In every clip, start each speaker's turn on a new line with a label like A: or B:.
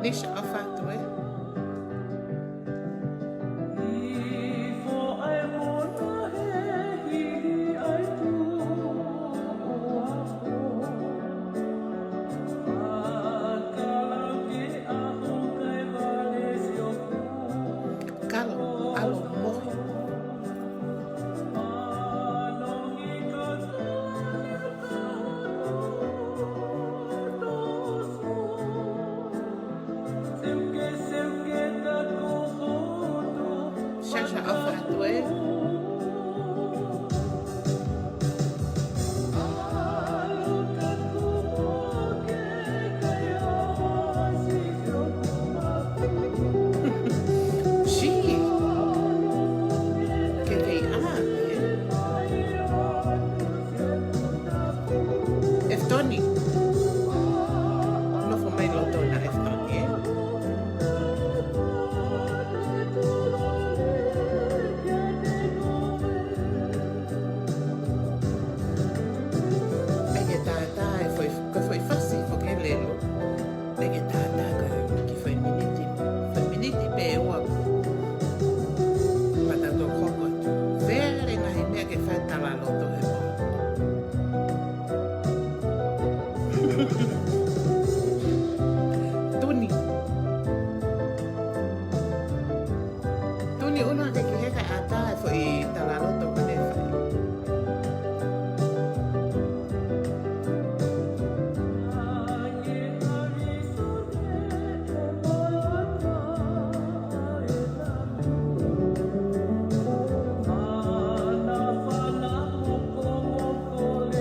A: Deixa eu fato, é? Calo, alo, morre. Chacha, eu fato, é? Tony, no fue mai loto na Tony, eh? Ai tata, foi fácil, porque lelo. Ai tata, que foi miniti pewa. Patato kokot. Vere na himea que falta la loto de mo. Tuni uno que heka ata foi talaloto kone fai.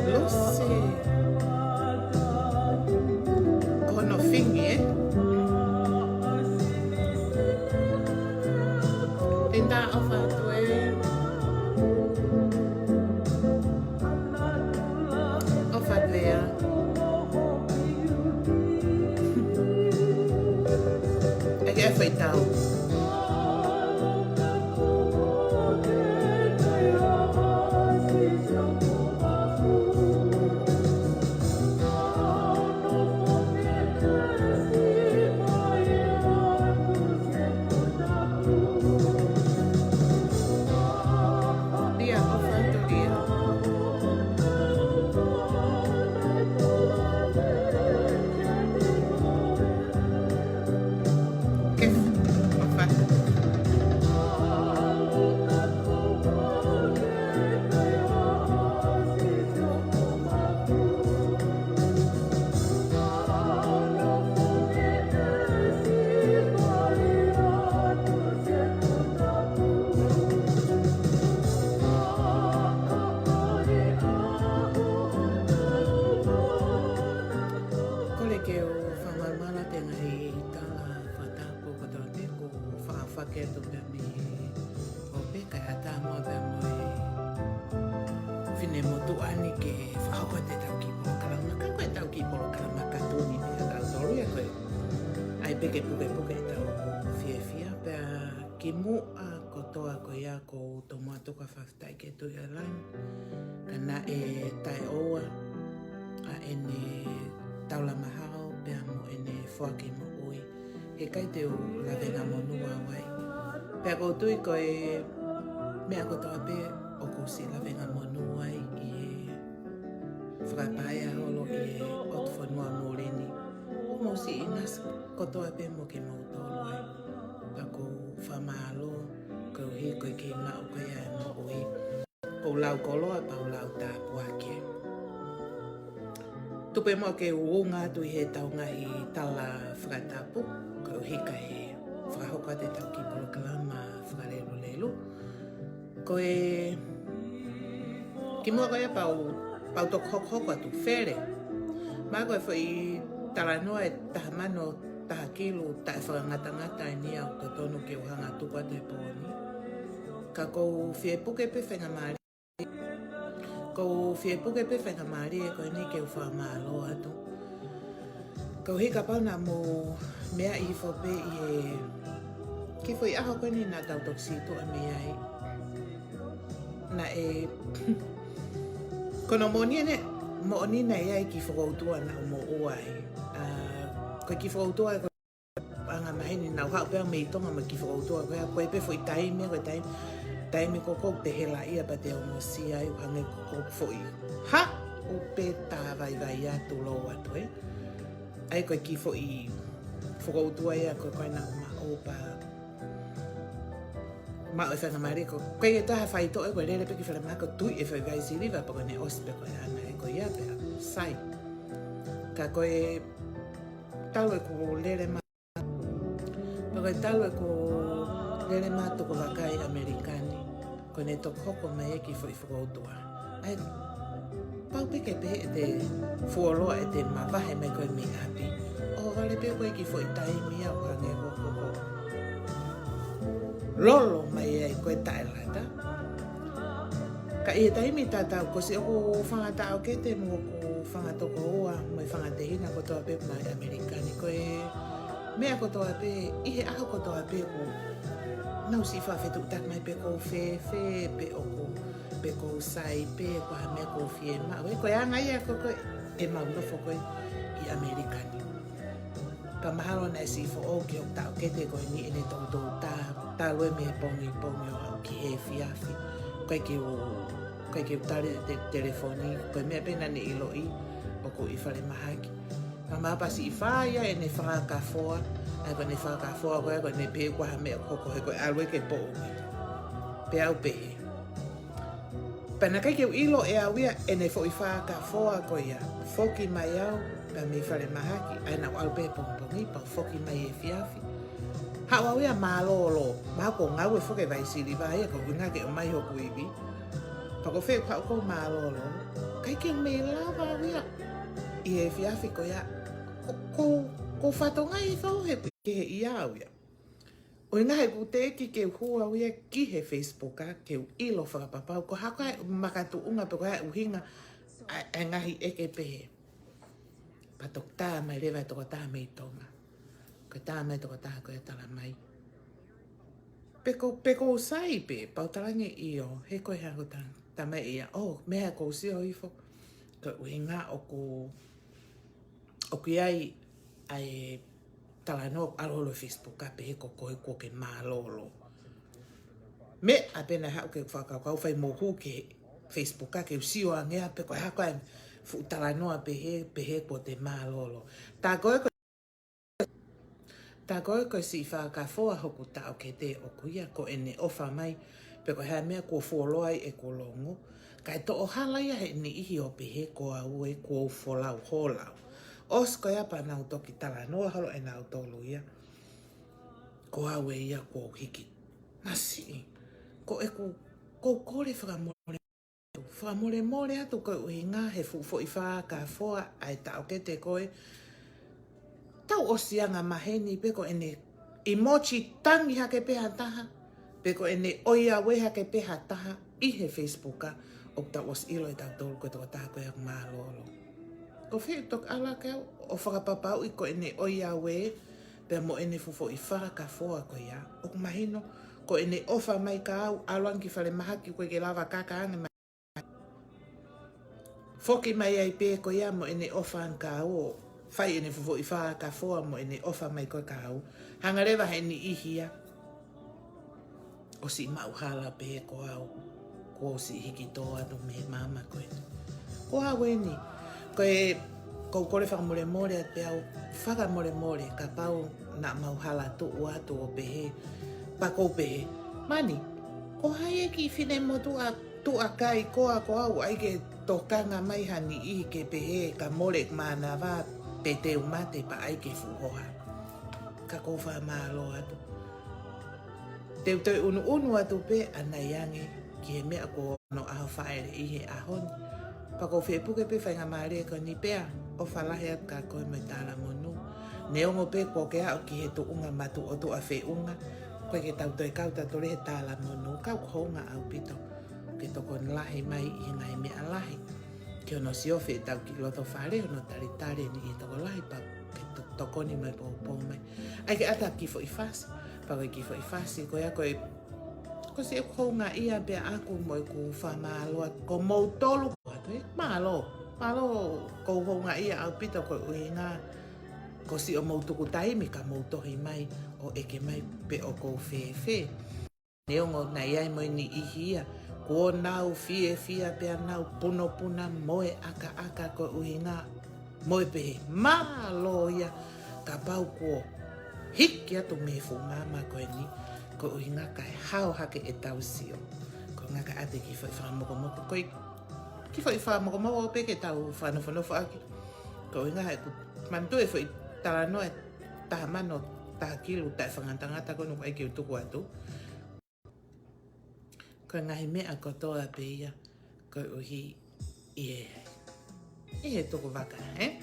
A: Lucy. Kono fingi, eh? Tinda ofa tue. Ofa lea. Ege foi tau. Dia ofa tu dia. Que ofa. Kole ke o whamarmala tenga i tala whatapo kato te ko whaafake to pe mi o pe kai ata mua pe mo e whine motu ani ke whaoa te tau ki polo karamaka koe tau ki polo karamaka tūni te atau toru e koe ai peke puke tau fia fia pe ki mua kotoa koe ia ko tomo atoka whaftai ke tui alang kana e tai oa a ene taula mahao pea mo ene whake mo oi. He kai te o lawenga monua wai. Pea koutu i koe mea kotoa pe o kosi lawenga monua i e whakapaia holo i e otu whanua mōreni. O mosi inas kotoa pe mo ke mautoro ai. Pa ko whamalo, ko he koe ke mao koe ai mo oi. Ko lau koloa pa o lau tā puake. Tupe mo ke uunga tu he taunga i tala whakatapu, ko hika he whakahoka te tau ki polokalama whakarelo lelo. Ko e... Ki mua koe pau tok hoko atu where. Mā koe whai tala noa e taha mano, taha kilo, tae whakangata e ni au to tonu ke uhanga tuka te pōni. Ka kou whie puke pe whenga maari. Ko fie puke pe whenga maari e koe ni ke uwha maalo atu. Ko hika pau na mo mea i whope i e... Ki fo i aho koe ni nā tau toksitu a mea i. Na e... Kono mo ni ene, mo ni na ia i ki whakautua na mo uai. Koe ki whakautua e koe anga mahini na uha upea me i tonga ma ki whakautua. Koe pe fo i taimi, koe taimi koko te hela ia pa te omo si ai uhange koko fo i. Ha! Upe tā vai atu lo atu e. Ai koe ki fo i whakautua ia koe koe na ma opa. Ma o whanga maari ko koe e taha whaito e koe lere pe ki whara mako tui e whai vai siriva pa koe ne ospe koe ana e koe ia pea sai. Ka koe tau e ko lere ma. Pa koe tau e ko lere ma toko wakai Amerikani. Koe ne toko hoko mai e ki fo i whakautua. Ai pau peke pe e te fuoloa e te mawahe me koe me api. O wale pe koe ki fo i taimi au hange hoko. Lolo mai e koe taelata. Ka i e taimi tātau ko si ako whangata au ke te mo ko whangatoko oa mo i whangatehina ko toa pe mai Amerikani. Koe mea ko toa pe, ihe aho ko toa pe ko nau si whawhetu tak mai pe ko fe pe oko. Pe ko sai pe ko hame ko fie ma. Koe anga ia ko koe e maunofo koe i Amerikani. Ka mahalo na si fo o ki o tau ke te koe ni ene tau tā lue me pongi o au ki he fiafi. Koe ki o tari te telefoni, koe mea pena ne ilo i o ko i whare mahaki. Ka mahapasi i whaia e ne whakakafoa, ai koe ne whakakafoa koe ne pe kua hame o koko he koe alue ke po ui. Pe au pehe. Pana kai keu ilo e awia e ne fo i whakakafoa koe ia. Foki mai au, pa me whare mahaki, ai nau alpe pongpongi, pa foki mai e fiafi. Hawa wea malolo, mako ngau e foke vai siri vai e ko winga ke o mai hoku iwi. Pa ko whee pao ko malolo, kai ke me lava wea. I e fiafi ko ia, ko whatonga i thau he ke he ia wea. O inga he ku te ki ke hua wea ki he Facebook a, ke ilo whakapapau, ko haka makatu unga pe ko hea uhinga e ngahi eke pehe. Patok tā mai rewa toko tā mei tonga. Koe tā mai toko tā koe tala mai. Peko sai pe, pautarangi i o, he koe hea kuta, tā mai ia, mea kou si o ifo. Koe uhinga o ku iai ai tala no alolo Facebook a pe he ko koe ke malolo. Me apena hau ke whakakau whai mohu ke Facebook a ke usio a ngea pe koe hako e tala noa pe he ko te malolo. Tā koe si whakawhoa hoku tau ke te o kuia ko ene ofa mai pe ko hea mea kua whuoloai e ko longo. Kai to o halaia he ni ihi o pehe ko au e kua wholau holau. Os ko ia pa nau toki tala noa halo e nau tolu ia. Ko au e ia kua hiki. Nasi. Ko e ko kore whakamore. Whakamore atu ko uhinga he fufo i whakawhoa ai tau ke te koe. Tau o sianga maheni peko ene emoji tangi hake peha taha. Peko ene oia we hake peha taha i he Facebooka o tau os ilo i tau tolu koe toko taha koe ak malolo. Ko whee tok ala kau o whakapapau i ko ene oia we pea mo ene fufo i whakawhoa koe ia. O mahino ko ene ofa mai ka au aluan ki whare mahaki koe ke lava kaka ane mai. Foki mai ai pe ko ia mo ene ofa an ka au whai ene fufo i whakawhoa mo ene ofa mai koe ka au. Hangarewa he ni ihia. O si mauhala pe ko au. Ko si hiki toa no me mama koe. Ko au e ni. Koe kore whakamore pe au whakamore ka pau na mauhala tu atu o pehe. Pako pehe. Mani, ko hai e ki whine mo tu a kai koa ko au ai ke tokanga mai hani i ke pehe ka more mana wā pe te umate pa ai ke fuhoha. Ka kofa malo atu. Te unu atu pe anai ange ki he mea ko no aho whaere i he ahoni. Pa ko whee puke pe whainga maare ko ni pea o whalahe atu ka koe mai tāla monu. Ne ongo pe ko ke au ki he tu unga matu o tu a whee unga. Koe ke tau toi kauta tore he tāla monu. Kau kohonga au pito. ke toko lahi mai i ngai mea lahi. Ke ono siofe e tau ki loto whare, ono tare ni i toko lahi pa ke toko ni mai pō mai. Ai ke ata kifo i whasi, pa koe kifo i whasi, koe a koe ko se ko nga ia be aku mo ko whamaloa, ko mou tolu ko atu e, malo ko ho nga ia au pita ko uinga, ko si o mou tuku taimi ka mou tohi mai, o eke mai pe o ko whewhe. Neongo na iai mo ni ihia, ko nau fia pe nau puna moe aka ko uinga, moe pe malo ia, ka pau ko hiki atu me fumama ko ni, ko uinga kai hao hake e tau sio. Ko ngaka ate ki whai whamoko koi, ki whai whamoko pe ke tau whanofo aki. Ko uinga hai ku mantu e whai tala noe taha mano taha kilu tai whangantangata ko nuku eke utuku atu. Ko ngahi mea kotoa pe ia, ko uhi i he tuku waka, he?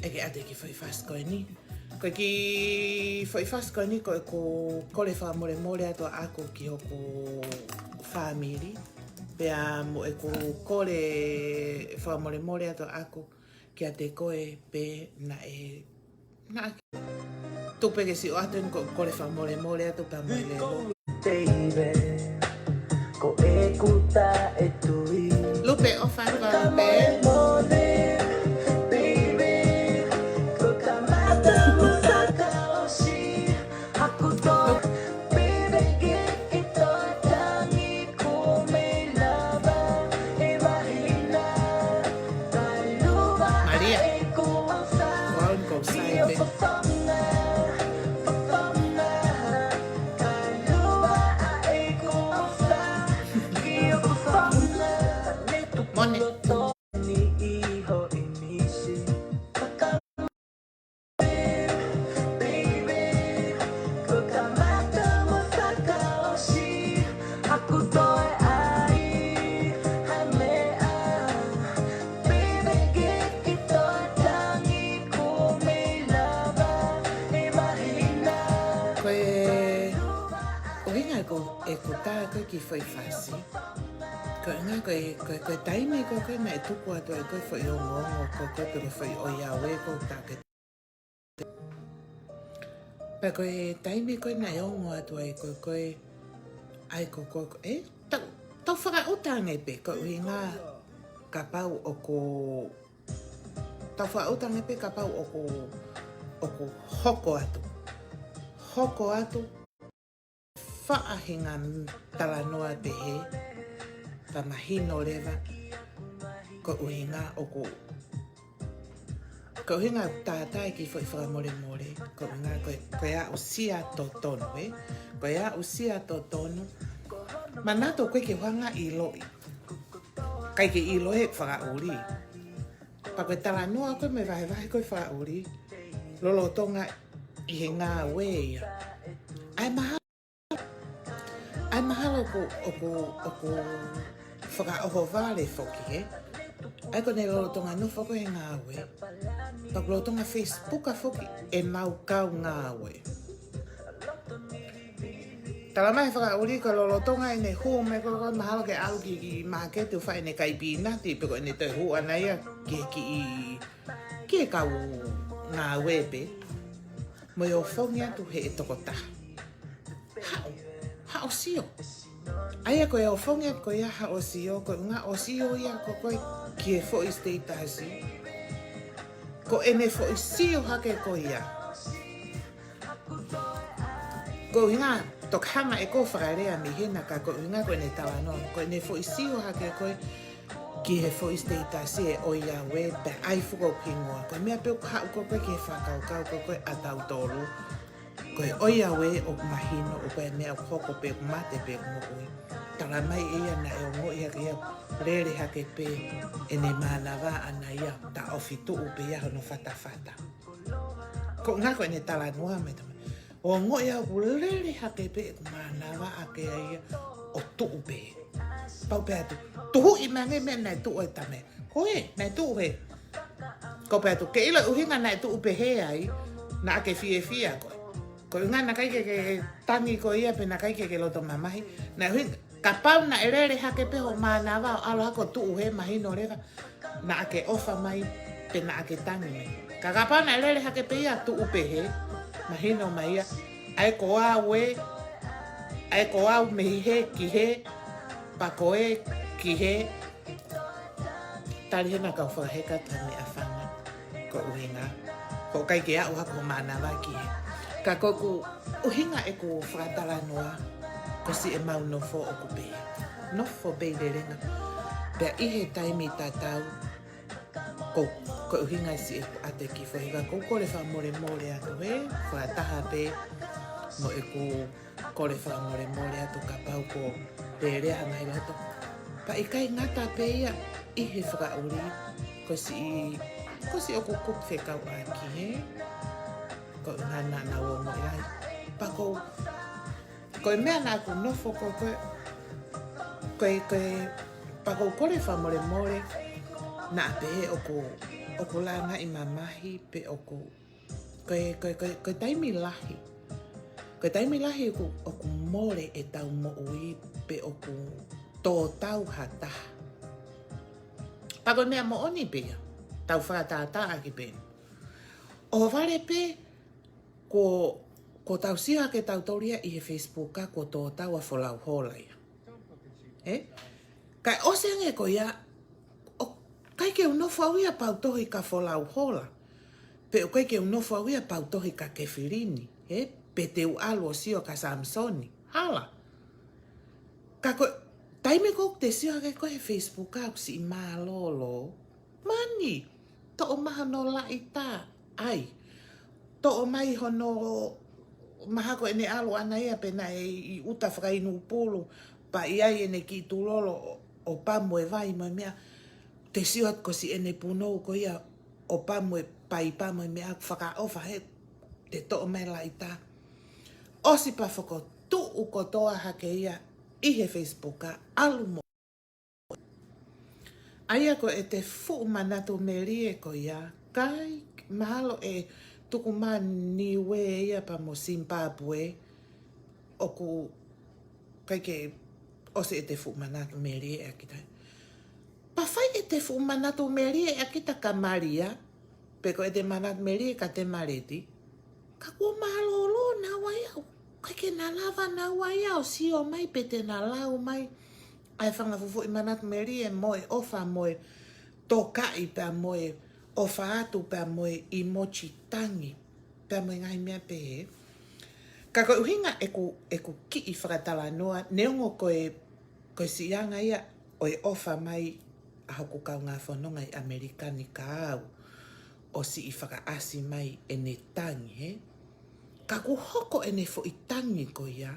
A: Eke ate ki whai whas koe ni. Koe ki whai whas koe ni koe ko kore wha more ato ako ki hoko whamiri. Pea mo e ko kore wha more ato ako ki a te koe pe na e... Na tupe ke si o ato ni ko kore wha more ato pa mo e lelo. Baby, ko e kuta e tui. Lupe, o whanga, Lupe. Maria, won't go silent. Ki whai whasi. Ko ngā koe taime koe nei tuku atu ai koe whai o ngongo koe pero whai o iawe koe tāke. Pa koe taime koe nei o ngongo atu ai koe ai koe tau whakautange pe koe ui ngā ka pau o ko tau whakautange pe ka pau o ko hoko atu. Hoko atu whaahinga talanoa te he, pa mahino rewa, ko uhinga o ko. Ko uhinga tātai ki whai whakamore, ko uhinga koe a usia to tono, koe a usia to tono. Manato koe ke whanga i loi. Kai ke i loi whakauri. Pa koe talanoa koe me vahe koe whakauri. Lolo tonga i he ngā wea. Ai mahalo ko whakaoho vale whoki he. Ai ko nei lolo tonga no whako he ngāwe. Pa ko lolo tonga Facebook a whoki e mau kau ngāwe. Tala mai whakauri ko lolo tonga e nei huu me ko mahalo ke au ki make tu whai ne kai pinati pe ko ne te huu anaya ki e kau ngāwe pe. Mo i o whongi atu he e toko taha. Hao sio. Aia koe o whongia koe a hao sio, koe ngā o sio ia ko koe ki e fo i steitasi. Ko ene fo i sio hake koe ia. Ko ngā tokhanga e ko whakarea mi hena ka ko ngā koe ne tawa no. Ko ene fo i sio hake koe ki e fo i steitasi e o ia we pe ai fuko pingoa. Koe mea peo hao ko koe ki e whakaukau ko koe atau toru. Koe oia we o mahino o koe mea hoko pe mate pe ngoi. Tala mai ia na e o ngoi hake ia rere hake pe e ne manawa ana ia ta ofitu upe ia no fata. Ko ngā koe ne tala noa me tama. O ngoi ia rere hake pe manawa ake ia o tu upe. Pau pe atu. Tuhu i mange me nai tu oi tame. Koe, nai tu upe. Ko pe atu ke ila uhinga nai tu upe he ai na ake fia koe. Ko ngā na kai ke tangi ko ia pe na kai ke loto mamahi. Na Ka pau na erere hake peho mana wao alo hako tuu he mahino rewa na ake ofa mai pe na ake tangi mai. Ka pau na erere hake pe ia tuu pehe mahino mai ia ai ko awe ai ko au mehi he ki he pa koe ki he tari hena kau whakaheka tani a whanga ko uhinga ko kai ke au hako mana wa ki he. Ka koku uhinga e ko whakatala noa ko si e mau nofo o kupe. Nofo bei le renga. Pea ihe taimi tatau ko uhinga si e ate ki whahiga. Ko kore wha more ato he. Whataha pe mo e ko kore wha more ato ka pau ko le rea ngai lato. Pa i kai ngata pe ia ihe whakauri ko si o ko kupe kau aki he. Ko ngana na o mo irai. Pa ko koe mea nā ku nofo koe pa kou kore wha more nā pe o ko langa i mamahi pe o ko koe taimi lahi. Koe taimi lahi o ko more e tau mo ui pe o ko tō tau hataha. Pa koe mea mo oni pia, tau whakatata aki pe. O vare pe ko tau siha ke tau tauria i he Facebook ka ko tō tau a wholau hola ia. Kai oseange ko ia, kai ke unofo au ia pau tohi ka wholau hola. Pe o kai ke unofo au ia pau tohi ka kefirini. Pe te ualo sio ka Samsoni. Hala. Ka ko, taime ko te siha ke ko he Facebook ka si i maa lolo. Mani, to o maha no la ita. Ai, to o mai hono maha ko ene alo ana ia pena i uta whakainu pulu pa iai ene ki tulolo o pamu e vai mai mea te siwat ko si ene punou ko ia o pamu e pai pamu e mea whakaofa he te to mai la ita. Osi pa whako tu uko toa hake ia i he Facebook ka alu mo. Aia ko e te fu manatu merie ko ia kai mahalo e tuku mani we ia pa mo Zimbabwe o ku kai ke o se e te fu manatu meri e akita. Pa fai e te fu manatu meri e akita ka Maria pe ko e te manatu meri e ka te mareti ka kua mahalolo na waiau kai ke na lava na waiau si o mai pe te na lau mai ai whanga fufu i manatu meri e moe ofa moe toka i pa moe o whaatu pia moe i mochi tangi. Pia moe ngai mea pe he. Ka koe uhinga e ku ki i whakatala noa. Neongo koe si anga ia o e ofa mai a hoku kau ngā whanonga i Amerikani ka au. O si i whakaasi mai e ne tangi he. Ka ku hoko e ne fo i tangi ko ia.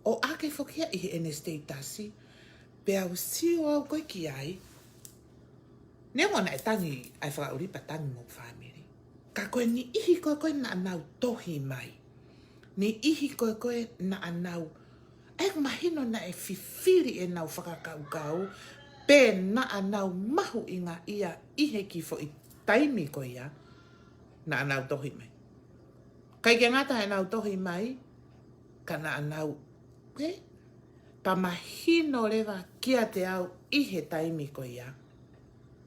A: O ake whokia i he ene statasi. Pia au sio au koe ki ai. Neongo na e tangi ai whakauri pa tangi mo whamiri. Ka koe ni ihi koe na anau tohi mai. Ni ihi koe na anau. Ai mahino na e whiwhiri e nau whakakau pe na anau mahu i ngā ia ihe ki fo i taimi ko ia na anau tohi mai. Kai ke ngata e nau tohi mai ka na anau pa mahino rewa kia te au ihe taimi ko ia.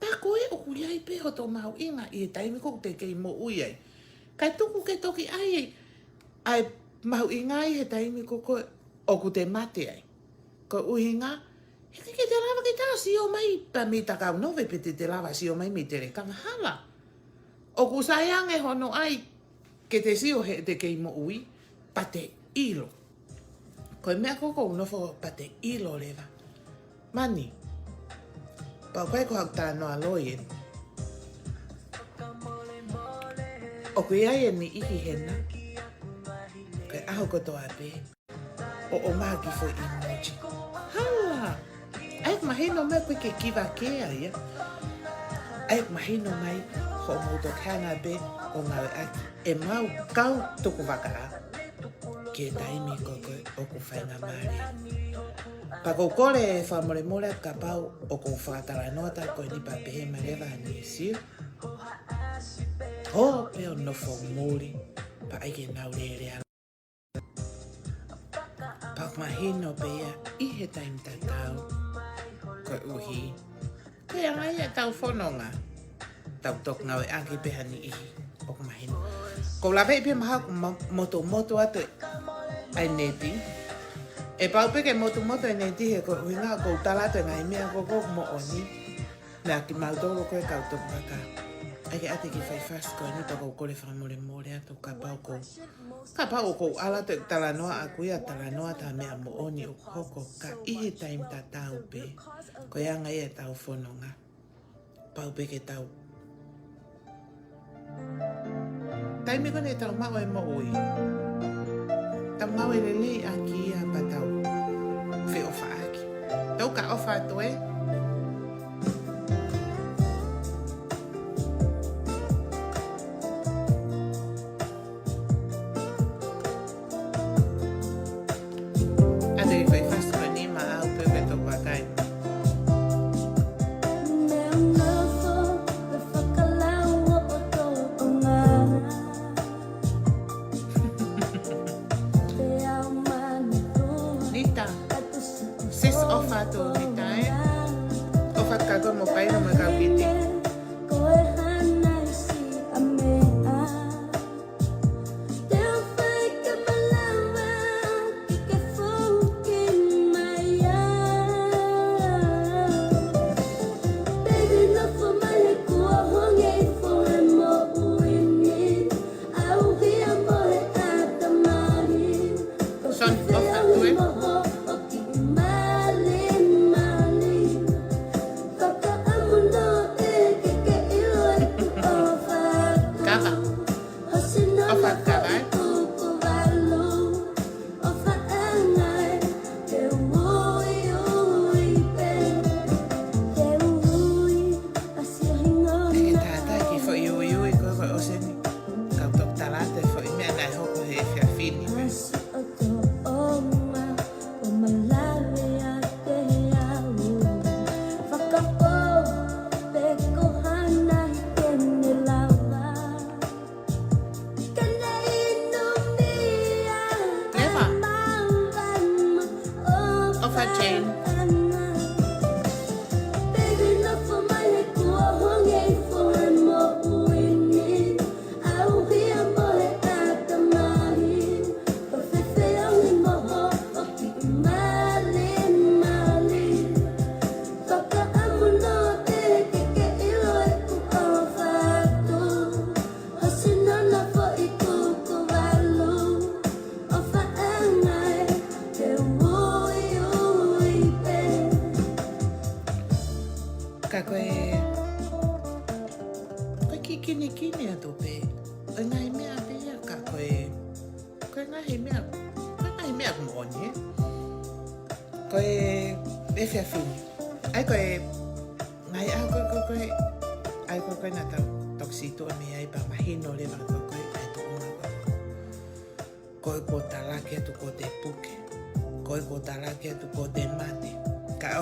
A: Pa koe o kuiai pe ho tō mahu inga i e taimi ko te kei mo ui ai. Kai tuku ke toki ai mahu inga i he taimi ko koe o ku te mate ai. Ko uhinga, he ke te lava ke tā si o mai pa mi takau nove pe te lava si o mai mi te rekanga hala. O ku sayange hono ai ke te si o he te kei mo ui pa te ilo. Koe mea koko unofo pa te ilo rewa. Mani. Pau kai ko hau tāno a loien. O kui ai e ni ihi hena. Kai aho koto a pe. O magi fo i mochi. Hala! Aik mahino mai koe ke kiwa kea ia. Aik mahino mai ho mouto kanga be o ngawe aki. E mau kau tuku waka. Ke taimi koko o ku whainga maare. Pa kou kore whamore ka pau o kou whakatara nota koe ni pa pehe marewa ni sio. Ho peo nofo mori pa aike nau re rea. Pa mahino pe ia I he taim tatau. Ko uhi. Ko ia ngai e tau whanonga. Tau tok ngau e anki pehani ihi. O mahino. Ko la pe maha moto atu ai neti. E pau peke moto e neti he ko uhi ngā kou talato e ngai mea koko mo oni. Nā ki mautoro koe kautok maka. Ake ate ki whai fast koe ni pako kore whamore atu ka pau ko. Ka pau ko ala te talanoa a kuia talanoa ta mea mo oni o hoko ka ihe taim ta tau pe. Ko ia ngai e tau whanonga. Pau peke tau. Taimi kone tau mau e mo ui. Tau mau e lelei a ki a patau. Whi ofa aki. Tau ka ofa atu e.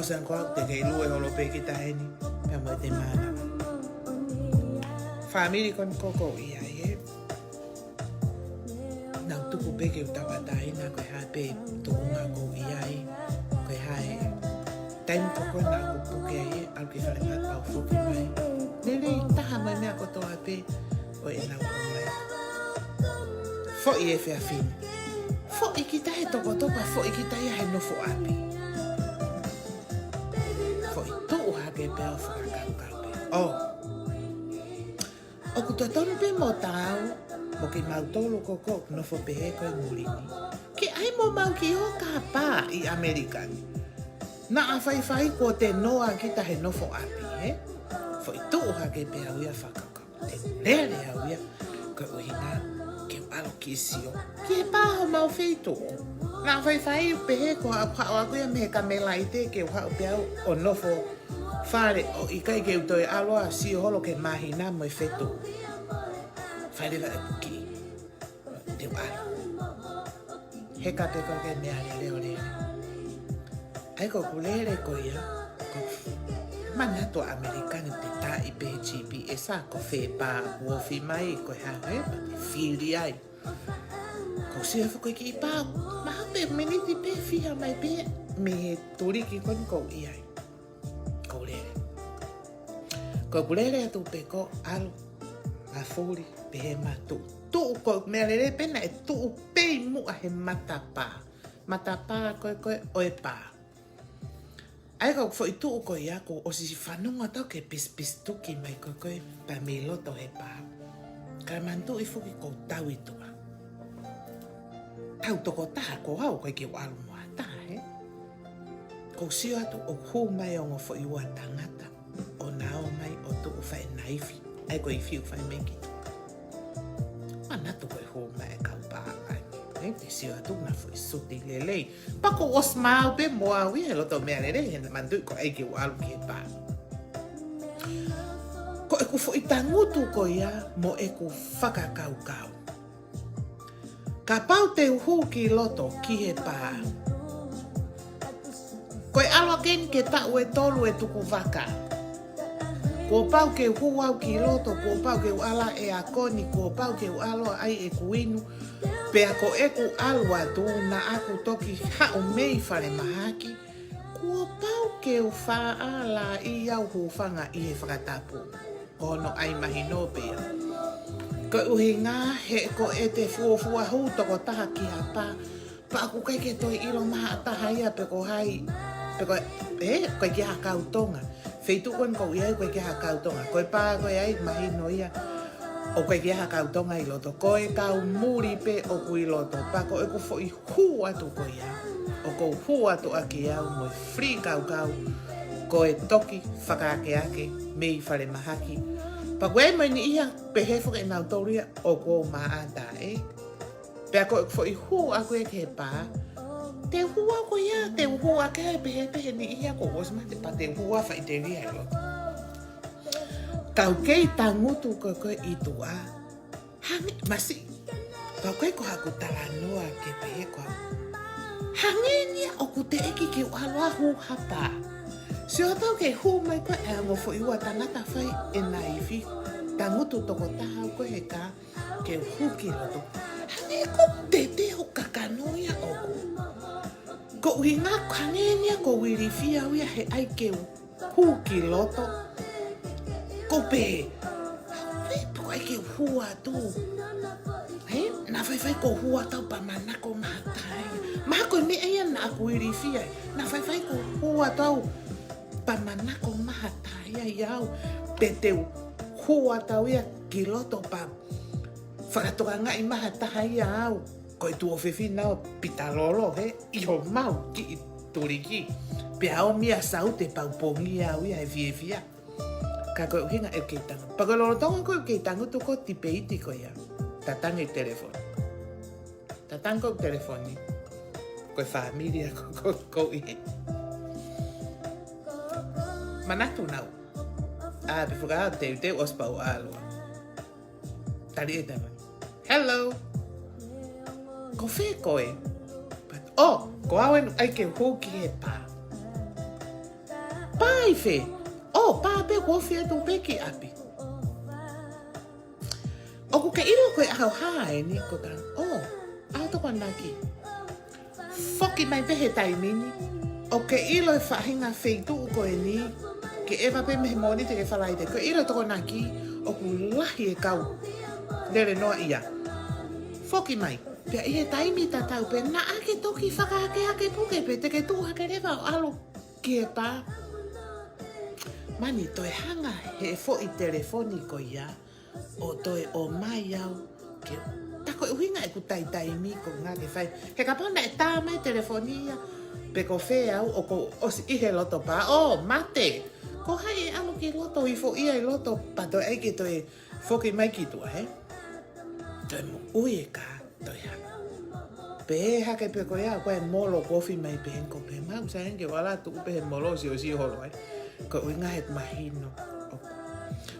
A: San ko te ke lu e holo pe ki taheni pe mo te mana family kon koko ia e na tu ku pe ke utawa tahina ko ha pe tu nga ko ia e ko ha e time ko na ko puke e al ki fa na au fu ki mai nele ta ha mai me ko to ape o e na ko mai fo i e fe afin fo i ki ta e to ko to pa fo i ki ta e no fo ape Oh, o kuto tonu pe mo tau, mo ke mautolo koko no fo pehe koe mulini. Ke ai mo mau ki ho ka pa I Amerikani. Na a fai ko te noa ki ta he nofo api, he? Fo I tu ha ke pe auia whakaka. Te lere auia, ko uhina ke alo ki sio. Ki e paho mau feito. Na fai pehe ko a pao akuia me ka mela I te ke uha upe au o nofo Fare o I kai ke utoi aloa si holo ke mahina mo e fetu. Fare va e puki. Te wari. Heka te ko ke mea leo leo. Ai ko kulere ko ia. Manato Amerikani te ta I PGP e sa ko fe pa wofi mai ko ha e fili ai. Ko se fo ko ki pa ma pe meniti pe fi ia mai pe me he turi ki kon ko ia. Ko lere. Ko lere atu pe ko alu a furi pe he matu. Tu ko me lere pena e tu pe mu a he matapa. Matapa koe oe pa. Ai ko fo itu ko ia ko o si fanunga tau ke pis tuki mai koe pa me loto he pa. Ka mantu i fuki ko tau itu. Tau toko taha ko hau koe ki walu moa taha he. Ko sio atu o hu mai o ngofo i ua tangata. O nao mai o tu u fai naifi. Ai ko i fiu fai meki. Manatu koe hu mai e kau paa ai. Ai te sio atu na fo i suti lelei. Pako os mau pe moa ui he loto mea lelei. He mantu ko ai ki walu ki he paa. Ko e ku fo i tangutu ko ia mo e ku whakakau kau. Ka pau te uhu ki loto ki he pā. Koe alo ken ke tau e tolu e tuku waka. Ko pau ke uhu au ki loto, ko pau ke uala e a koni, ko pau ke ualo ai e kuinu. Pea ko e ku alua tu na aku toki hao mei whare mahaki. Ko pau ke u whaala i au hufanga i he whakatapu. Kono ai mahi no pea. Ko uhi ngā he ko e te fuafua hu toko taha ki hapa. Pa aku kai ke toi ilo maha taha ia pe ko hai. Pe ko koe ki hakau tonga. Feitu kon ko iai koe ki hakau tonga. Koe pā koe ai mahi no ia. O koe ki hakau tonga i loto. Koe kau muri pe o kui loto. Pa ko e ku fo i hu atu ko ia. O ko hu atu aki au mo free kau. Koe toki whakaake ake mei whare mahaki. Pa koe mai ni ia pehefu ke nau toria o ko maata e. Pea koe fo i hu a koe ke pā. Te hua ko ia, te hua ke pehe ni ia ko osmate pa te hua whai te ria e loto. Kau kei tangutu koe i tua. Hangi, masi. Kau koe ko haku talanoa ke pehe koa. Hangi nia o ku te eki ke ualoa hu hapa. Si o tau ke hu mai koe e ango fo iwa tangata whai e naifi. Tangutu toko taha koe he ka ke hu ki loto. Hangi ko te o kakanoia o ku. Ko ui ngā kangenia ko wirifia uia he ai ke hu ki loto. Ko pe. Ko ai ke hua tu. He? Na whai ko hua tau pa manako mahatai. Mahako me aia na aku wirifia. Na whai ko hua tau. Pamanako mahatai ai au. Pe te hua tau ia ki loto pa. Whakatoka ngai mahatai au. Koe tu ofefi nao pitalolo he. Iho mau ki i turiki. Pe ao mia sau te paupongi au ia e vievia. Ka koe uhinga e kei tangu. Pa koe lorotonga koe kei tangu tu ko tipe iti ko ia. Tatanga i telefoni. Tatanga koe telefoni. Koe familia ko i he. Manatu nau. Pe whakao te ospau aloa. Tari e tamani. Hello. Ko whē koe. Ko awen ai ke hoki he pā. Pai whē. Pā pe ko whē tu peki api. O ko ke iro koe ahau hae ni ko tan. Au toko naki. Foki mai pehe taimini. O ke ilo e whahinga wheitu koe ni. Ke ewa pe mehe moni te ke whalaite. Ko ilo toko naki. O ku lahi e kau. Lere noa ia. Foki mai. Pea i he taimi tatau pe na ake toki whakaake ake puke pe te ke tūhake rewa o alo ki he pā. Mani toi hanga he fo i telefoni ko ia o toi o mai au ke tako uhinga e ku taimi ko ngā ke whai. He kapana e tā mai telefoni ia pe ko whē au o ko osi i he loto pā. Mate! Ko hai e alo ki loto i fo ia i loto pa toi eike toi foki mai ki tua he. Toi mo ui e kā. Toi hanga. Pe hake pe ko ia koe molo kofi mai pe henko pe mau sa henke wala tu pe he molo si o si holo ai. Ko uinga het mahino.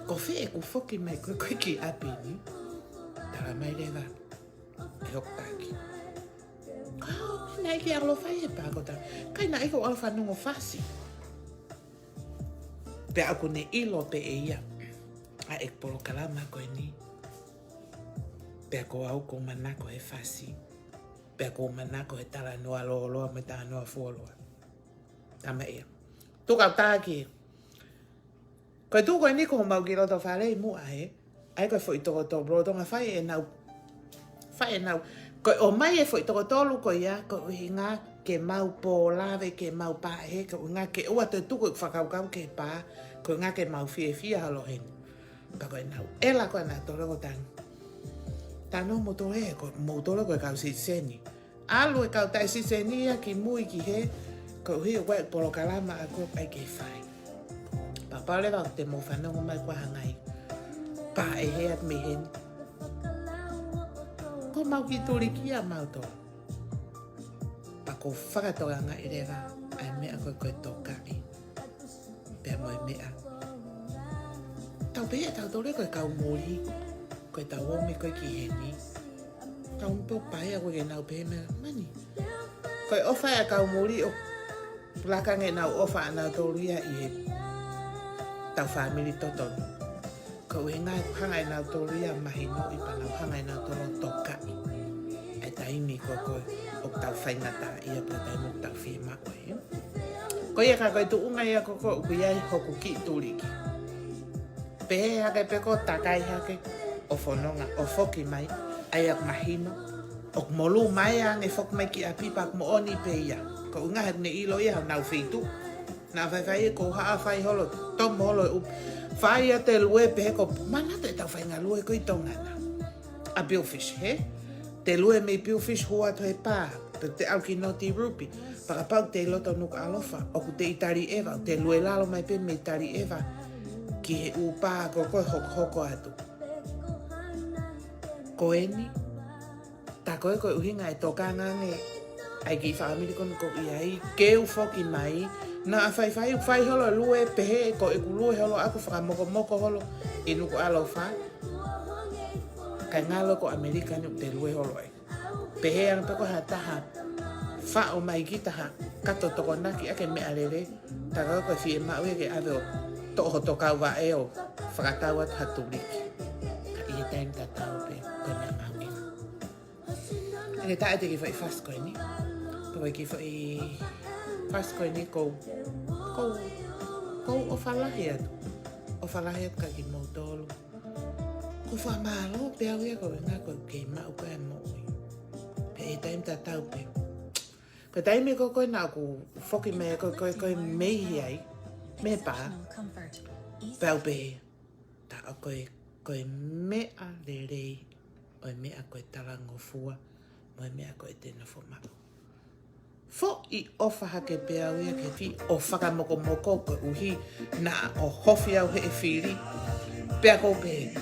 A: Ko whē e ku foki mai koe ki api ni. Tara mai rewa. E hok taki. Kao mina ike alo whai he pākota. Kai na iko alo whanungo whasi. Pe aku ne ilo pe e ia. A ek polo kalama koe ni. Pe ako au ko manako he whasi. Pea ko manako he tala noa loa me tā noa fuoloa. Tama ea. Tukau tāki. Koe tū koe niko mau ki roto whare mua he. Ai koe fwoi toko tō brotonga whai e nau. Whai e nau. Koe o mai e fwoi toko tōlu koe ia. Koe hi ngā ke mau pō lawe ke mau pāhe. Koe ngā ke ua te tuku whakaukau ke pā. Koe ngā ke mau fia halo hen. Pa koe nau. Ela koe nā tōre ko tānu. Tāno motore e koe motore koe kau si seni. Alu e kau tai si seni ia ki mui ki he. Koe hui o koe polo kalama a koe pai ke whai. Papa le wau te mo whanongo mai kua hangai. Pa e he at me hen. Ko mau ki turi ki a mau tō. Pa ko whakatoranga i rewa. Ai mea koe koe tōkai. Pea moe mea. Tau pēa tau tore koe kau mori. Koe tau ome koe ki heni. Kau mpo pai a koe ke nau pēa mea mani. Koe ofa a kau mori o plakange nau ofa a nau tōria i he tau family totonu. Ko e ngai hangai nau tōria mahino i panau hangai nau tōro tōkai. E taimi koe o tau whaingata ia pa taimi o tau whie mako he. Ko ia ka koe tu unga ia koko uku iai hoku ki tūriki. Pehe hake peko takai hake o whanonga o whoki mai ai ak mahino. O molu mai ang e whok mai ki a pipa mo oni pe ia. Ko unga hek ne ilo ia nau whitu. Nā whai e ko haa whai holo, tomo holo e upi. Whai a te lue pehe ko, mana te tau whai ngā lue koi tongana. A billfish, he? Te lue me billfish hua to he pā, te auki noti rupi. Pakapau te loto nuka alofa, oku te itari ewa, te lue lalo mai pe me itari ewa. Ki he u pā ko koe hoko atu. Ko eni, tā koe koe uhinga e toka ngange, ai ki whaamiri kono ko iai, keu whoki mai, na whai holo lue pehe ko e lue holo aku whakamoko holo e nuku alo wha. Kai ngā loko Amerika ni te lue holo e. Pehe ang peko ha taha wha o mai ki taha kato toko naki ake mea lere. Taka koe whie mau e ke ave o toho tokau wa e o whakatau at haturiki. Ka i he taim tatau pe koe mea maungi. Ake tae te ki whai fast koe ni. Pawai ki whai fast koe ni kou o whalahi atu. O whalahi atu ka ki mautolu. Ko whamalo pe au ia koe ngā koe kei mau koe moi. Pe e taim tatau pe. Ko taime ko koe nā ku whoki mea koe meihi ai. Me pā. Pe au pe. Ta o koe mea le rei. Oi mea koe talango fua. Moi mea koe tēnā whamalo. Fo i ofa hake pe au ia ke fi o whakamoko koe uhi na o hofi au he e whiri. Pea ko pe.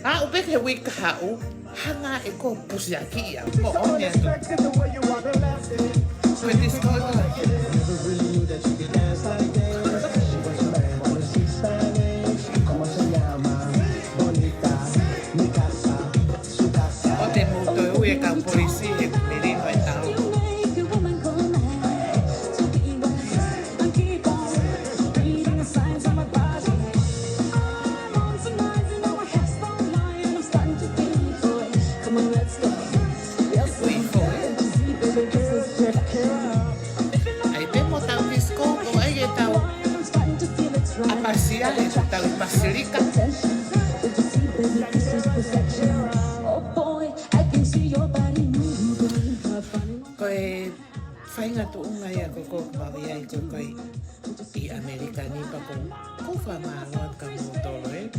A: A upe ke wika hau, hanga e ko pusi aki ia. Ko oni atu. Koe disko o te muto e ui e kau polisi e merino e tau. Apasia e tau pasirika. Koe whainga tu unga ia koko mawi ai koe i Amerika ni pa ko whamaloat ka motolo e.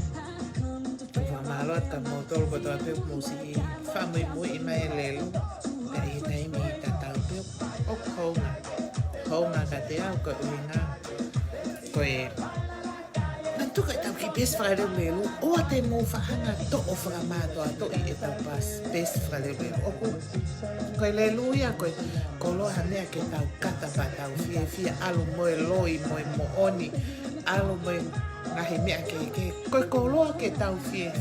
A: Ko whamaloat ka motolo ko toa peo musi i whamui mui i mai lelu. Ka i taimi i tatau peo o kounga. Kounga ka te au ka uinga. Koe tuka tau ki best friend lelu o te mo whahanga to o whakamato a to i e tau pas best friend lelu oku koe lelu ia koe koloha mea ke tau kata pa tau fia alu moe loi moe mo oni alu moe ngahi mea ke koe koloha ke tau fia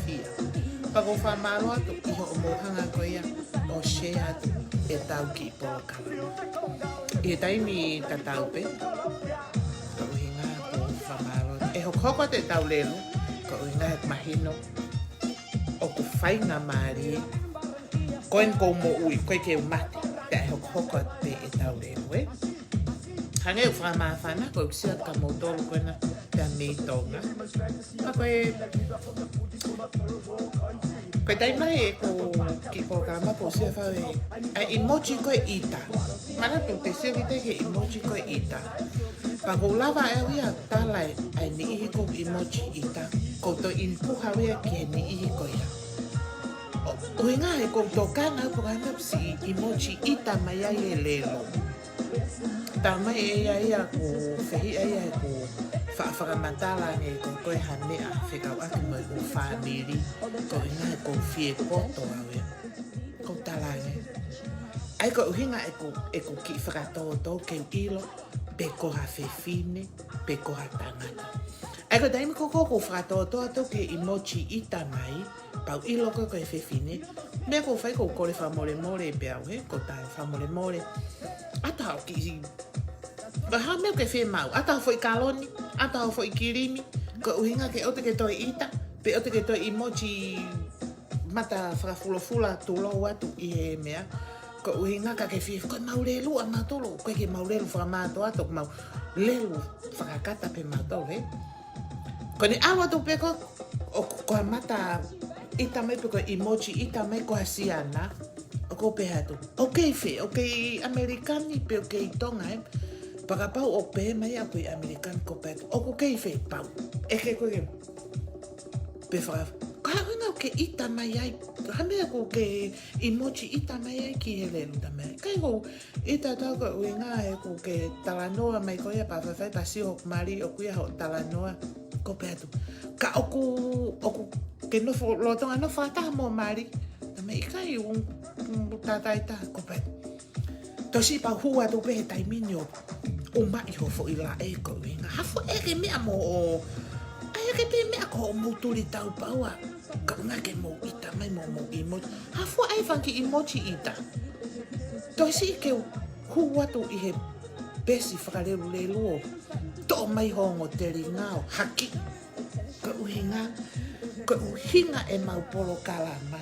A: pako whamaro atu iho o mohanga koe ia o shea atu e tau ki polo kala i e taimi tatau pe e hoko te tau lelu, ko inga hek mahino, o ku whainga maari, koen kou mo ui, koe ke umate. hoko pe e tau rewe. Hange u whamawhana, ko usia ka motoro koina pia me tonga. Ma koe tai mai e ko ki ko kama ko usia whawe. A emoji koe ita. Mana tu te sewite ke emoji koe ita. Pa ko lava e wia talai ai ni ihi ko emoji ita. Ko to inpuha wia ki e ni ihi ko ia. O inga e ko to kana po kana si emoji ita mai ai e lelo. Tama e ia ko fehi ia ko whakamatala nge ko koe hanea whikau atu mai ko whamiri ko inga ko fie koto awe ko talange ai ko uhinga e ko ki whakatoto ke ilo pe ko ha whewhine pe ko ha tangata ai ko taimi ko whakatoto ato ke emoji ita mai pau ilo ko koe whewhine me ko whai ko kore whamore more pe au he ko tae whamore more ata hau ki ha me ke fe mau ata foi kaloni ata foi kirimi ko uhinga ke ote ke toi ita pe ote ke toi emoji mata frafulofula tu lo watu I he mea ko uhinga ka ke fe ko maurelu a matolo ko ke maurelu fra mato ato mau lelu fakakata pe mato he ko ni awa tu pe ko mata ita me pe ko emoji ita me ko asiana ko pe hatu okay fe okay americani pe okay tonga Pakapau o pe mai a koe American kopet. O ko kei whai pau. E ke koe pe whaka. Ka huna ke ita mai ai. Hamea ko ke emoji ita mai ai ki he lelu ta mai. Kai ko ita tau ka ui ngā e ko ke talanoa mai koe pa whawhai pa si hok mari o kuia ho talanoa ko pe atu. Ka oku ke nofo lotonga no whata mo mari. Ta mai kai un tataita ko pe atu. Tosi pa hua tu pe he taimini o o mai ho fo ila e ko winga ha fo e ke mea mo ai ke pe mea ko mo tuli tau paua ka nga ke mo ita mai mo emoji ha fo ai fanki emoji ita to si ke hua tu I he besi whakarelu lelu to mai ho ngo te ringao haki ka uhinga e mau polo kalama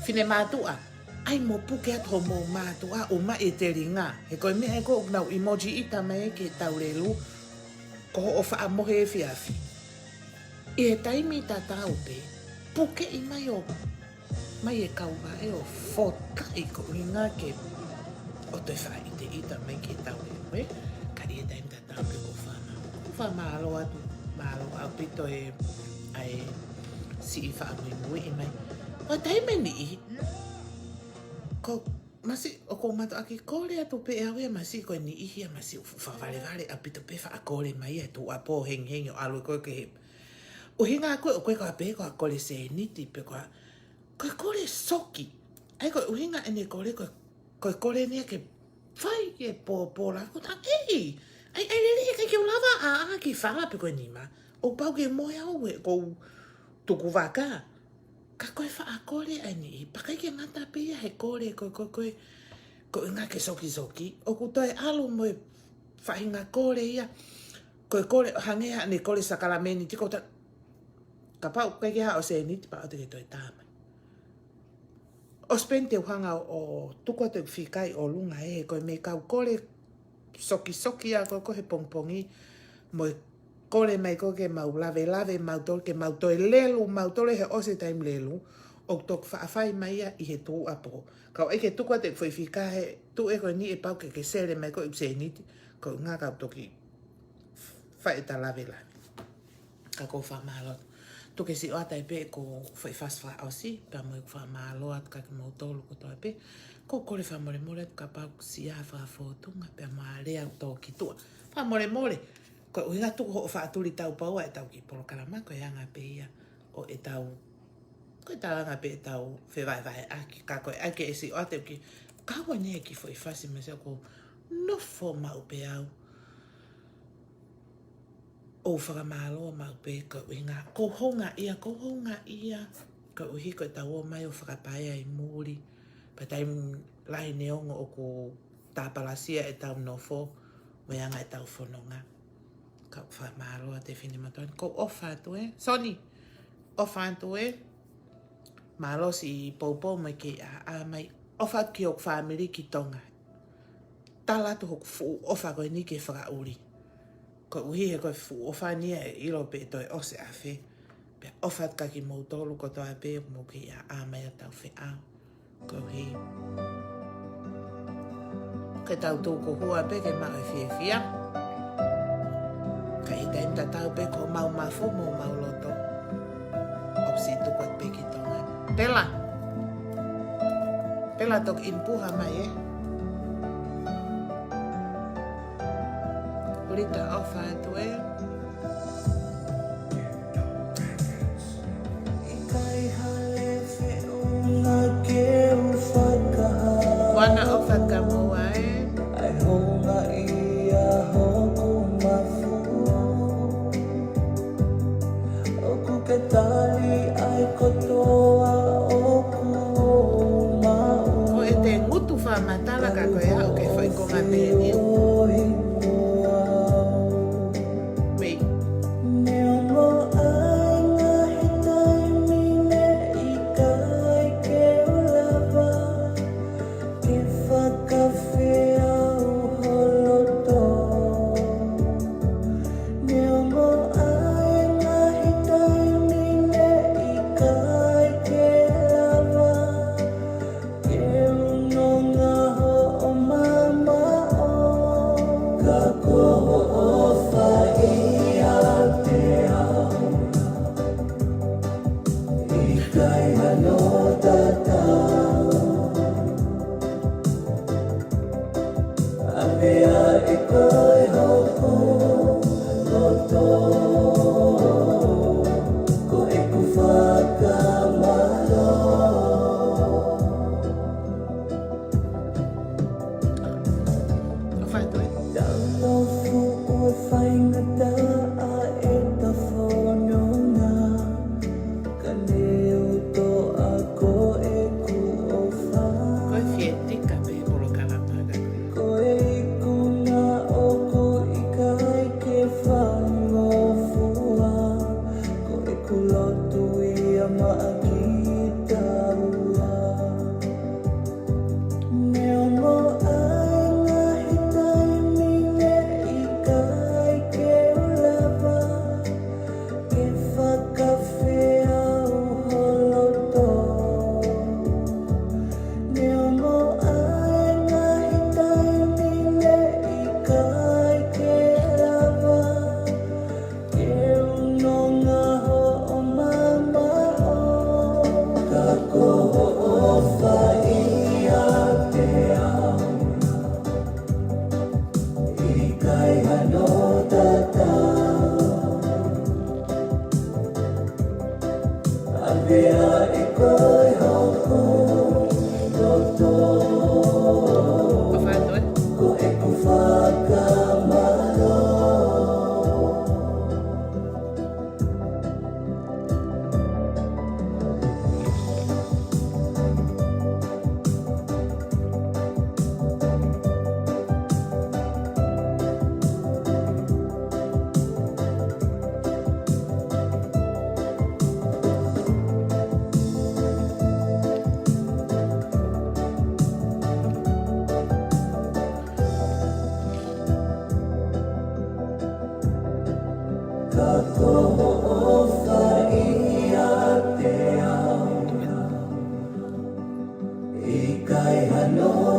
A: fine matua ai mo puke ato mo matua o ma e te ringa. He koe mea e ko nau emoji ita mai ke taurelu ko o wha mohe e whiawhi. I he taimi ta tau pe, puke I mai o mai e kauha e o whota I ko ringa ke o te wha I te ita mai ke taurelu e. Kari e taimi ta tau pe ko whama. Wha maalo atu, maalo au pito e ai si I wha mui I mai. O taimi ni I, ko masi o ko mato aki kore atu pe awe masi ko ni ihia masi fa vale a pito pe fa kore mai tu apo heng o alu ko ke o hinga ko ko pe ko kore se ni ti pe ko kore soki ai ko o hinga ene kore ko kore ni ke fai ke po la ko ta ai le ke lava a ki fa pe ko ni ma o pau ke moya o ko tu ku vaka ka koe wha kore ani, pakai ke ngata pia he kore ko inga ke soki. O kutoe alo mo e whahinga kore ia, koe kore hangea ne kore sakalameni, tiko ta, ka pau kai ke hao se ni, pa o te ke toi tāma. O spente uhanga o tuko te whikai o lunga e, koe me kau kore soki a koe he pongpongi, mo e kore mai ko ke mau lave mau tol ke mau toi lelu mau tole he ose time lelu o tok whaafai mai I he tū apo. Kau eke tukua te whaifika he tu e koe ni e pau ke sere mai ko I pse niti ko ngā kau toki whaeta lave. Ka ko whamalo. Tuke si oata e pe ko whaifas wha ausi pa mo e whamalo at ka ke mau tolu ko toa pe ko kore whamore ka pau si a whaafotunga pe maarea tō ki tua. Whamore ko uhinga tuku ho whaaturi tau paua e tau ki polo karama ko e anga pe ia o e tau ko e tau anga pe e tau whewai aki ka koe ake e si o ate ki kawa ne ki fo I whasi me se ko no fo mau pe au o whakamalo mau pe ko uhinga ko honga ia ko uhi ko e tau o mai o whakapaia I muri pa taim lahi neongo o ko tāpalasia e tau no fo me anga e tau whanonga ka whamaro a te whini matoan. Ko ofa tu e. Soni, ofa tu e. Malo si popo mai ke a mai ofa ki o family ki tonga. Tala to hoku fu ofa ko ni ke whakauri. Ko uhi he koe fu ofa nia e ilo pe toi ose a whi. Pe ofa ka ki mautolu ko toa pe mo ki a amea tau whi au. Ko uhi. Ke tau tō ko hua pe ke maa e whia. Ka i taimta tau pe ko mau mafo mo mau loto. Opsi tukwat pe ki tonga. Pela. Pela tok impuha mai e. Rita ofa tu e. Wana ofa ka mua e.
B: Ai honga ia hoku mafu. Oku ke tali ai kotoa oku mau.
A: Ko e te ngutu wha matala ka koe hao ke whaikonga me niu.
B: Ikai hano